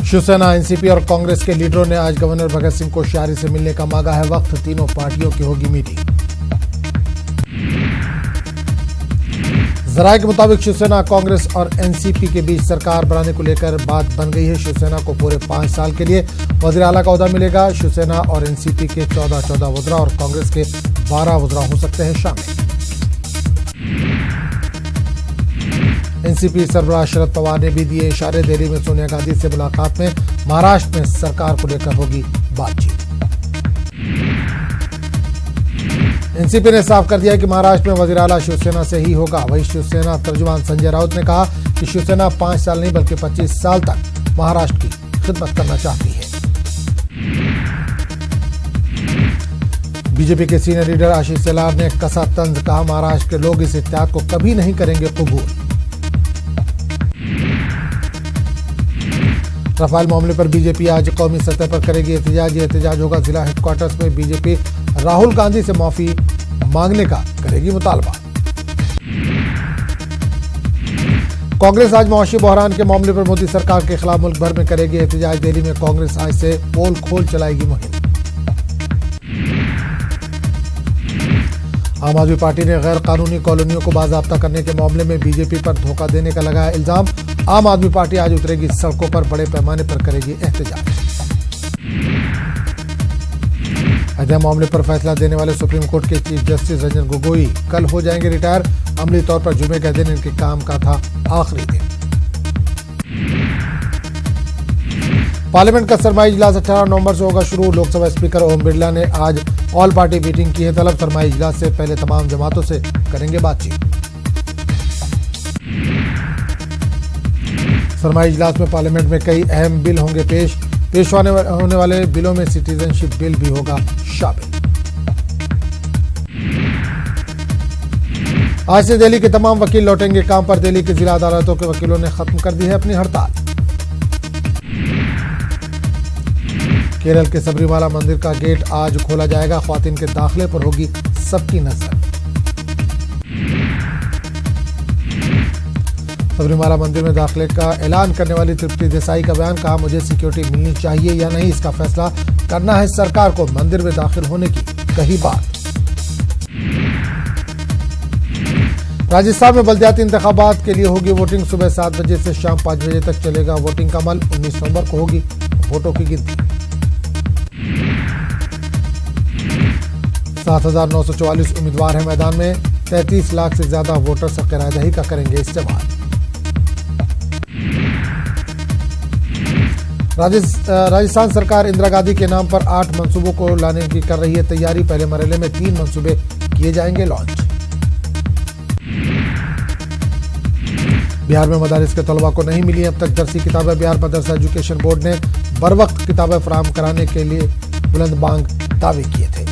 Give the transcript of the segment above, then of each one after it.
Shiv Sena, NCP और कांग्रेस के लीडरों ने आज गवर्नर भगत सिंह कोश्यारी से मिलने का मांगा है वक्त। तीनों पार्टियों की होगी मीटिंग। जराये के मुताबिक शिवसेना, कांग्रेस और एनसीपी के बीच सरकार बनाने को लेकर बात बन गई है। शिवसेना को पूरे 5 साल के लिए वजीर आला का ओहदा मिलेगा। शिवसेना और एनसीपी के 14 वज़रा और कांग्रेस के 12 वज़रा हो सकते हैं शामिल। एनसीपी सरबराह शरद पवार ने भी दिए इशारे। दिल्ली में सोनिया गांधी से मुलाकात में महाराष्ट्र में सरकार को लेकर होगी बातचीत। एनसीपी ने साफ कर दिया कि महाराष्ट्र में वजीर आला शिवसेना से ही होगा। वहीं शिवसेना तर्जुमान संजय राउत ने कहा कि शिवसेना 5 साल नहीं बल्कि 25 साल तक महाराष्ट्र की खिदमत करना चाहती है। बीजेपी के सीनियर लीडर आशीष शेलार ने कसा तंज, कहा महाराष्ट्र के लोग इस इत्तेहाद को कभी नहीं करेंगे कबूल। रफाल मामले पर बीजेपी आज कौमी सतह पर करेगी एहतजाज। एहतजाज होगा जिला हेडक्वार्टर्स में। बीजेपी राहुल गांधी से माफी मांगने का करेगी मुतालबा। कांग्रेस आज मौशी बहरान के मामले पर मोदी सरकार के खिलाफ मुल्क भर में करेगी एहतजाज। दिल्ली में कांग्रेस आज से पोल खोल चलाएगी मुहिम। आम आदमी पार्टी ने गैर कानूनी कॉलोनियों को बाज़ाब्ता करने के मामले में बीजेपी पर धोखा देने का लगाया इल्जाम। आम आदमी पार्टी आज उतरेगी सड़कों पर, बड़े पैमाने पर करेगी एहतजाज। अयोध्या मामले पर फैसला देने वाले सुप्रीम कोर्ट के चीफ जस्टिस रंजन गोगोई कल हो जाएंगे रिटायर। अमली तौर पर जुमे का दिन इनके काम का था आखिरी दिन। पार्लियामेंट का सरमाई इजलास 18 नवंबर से होगा शुरू। लोकसभा स्पीकर ओम बिरला ने आज ऑल पार्टी मीटिंग की है तलब। सरमाई इजलास से पहले तमाम जमातों से करेंगे बातचीत। सरमाई इजलास में पार्लियामेंट में कई अहम बिल होंगे पेश होने वाले बिलों में सिटीजनशिप बिल भी होगा शामिल। आज से दिल्ली के तमाम वकील लौटेंगे काम पर। दिल्ली की जिला अदालतों के वकीलों ने खत्म कर दी है अपनी हड़ताल। केरल के सबरीमाला मंदिर का गेट आज खोला जाएगा। ख्वातीन के दाखिले पर होगी सबकी नजर। सबरीमाला मंदिर में दाखिले का ऐलान करने वाली तृप्ति देसाई का बयान, कहा मुझे सिक्योरिटी मिलनी चाहिए या नहीं इसका फैसला करना है सरकार को। मंदिर में दाखिल होने की कही बात। राजस्थान में बल्दियाती इंतखाबात के लिए होगी वोटिंग। सुबह 7 बजे से शाम 5 बजे तक चलेगा वोटिंग का अमल। 19 नवंबर को होगी वोटों की गिनती। 7,944 उम्मीदवार हैं मैदान में। 33 लाख से ज्यादा वोटर्स क़रारदही का करेंगे इस्तेमाल। राजस्थान सरकार इंदिरा गांधी के नाम पर 8 मंसूबों को लाने की कर रही है तैयारी। पहले मरहले में 3 मंसूबे किए जाएंगे लॉन्च। बिहार में मदारिस के तलबा को नहीं मिली अब तक दरसी किताबें। बिहार मदरसा एजुकेशन बोर्ड ने बरवक्त किताबें फराहम कराने के लिए बुलंद बांग दावे किए थे।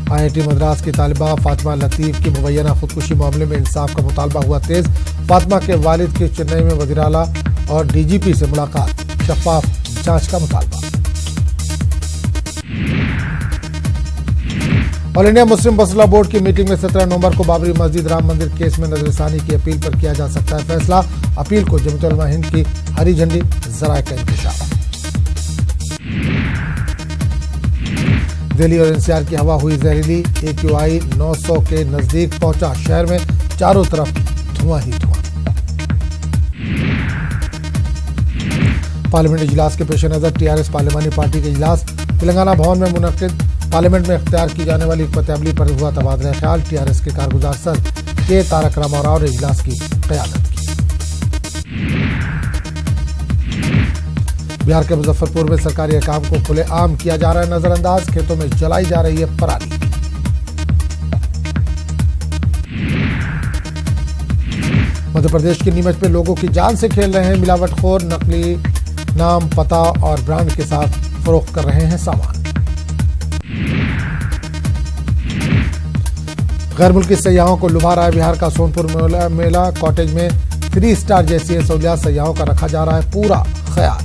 आईआईटी मद्रास की तालिबा फातिमा लतीफ की मुबैना खुदकुशी मामले में इंसाफ का मुतालबा हुआ तेज। फातिमा के वालिद की चेन्नई में वज़ीर आला और डीजीपी से मुलाकात। शफाफ जांच का मुतालबा। ऑल इंडिया मुस्लिम वकफ बोर्ड की मीटिंग में 17 नवंबर को बाबरी मस्जिद राम मंदिर केस में नजरसानी की अपील पर किया जा सकता है फैसला। अपील को जमीयत उलमा हिंद की हरी झंडी। जराये का इंतशार। दिल्ली और एनसीआर की हवा हुई जहरीली। AQI 900 के नजदीक पहुंचा। शहर में चारों तरफ धुआं ही धुआं। पार्लियामेंट इजलास के पेश नजर टीआरएस पार्लियामानी पार्टी के इजलास तेलंगाना भवन में मुनक्किद। पार्लियामेंट में इख्तियार की जाने वाली हिकमत-ए-अमली पर हुआ तबादला ख्याल। टीआरएस के कारगुजार सर के तारक रामाराव ने इजलास की क़यादत की। बिहार के मुजफ्फरपुर में सरकारी काम को खुलेआम किया जा रहा है नजरअंदाज। खेतों में जलाई जा रही है पराली। मध्य प्रदेश की नीमच में लोगों की जान से खेल रहे हैं मिलावटखोर। नकली नाम, पता और ब्रांड के साथ फरोख्त कर रहे हैं सामान। गैर मुल्की सयाहों को लुभा रहा है बिहार का सोनपुर मेला। कॉटेज में 3 स्टार जैसी सहूलियात सयाहों का रखा जा रहा है पूरा ख्याल।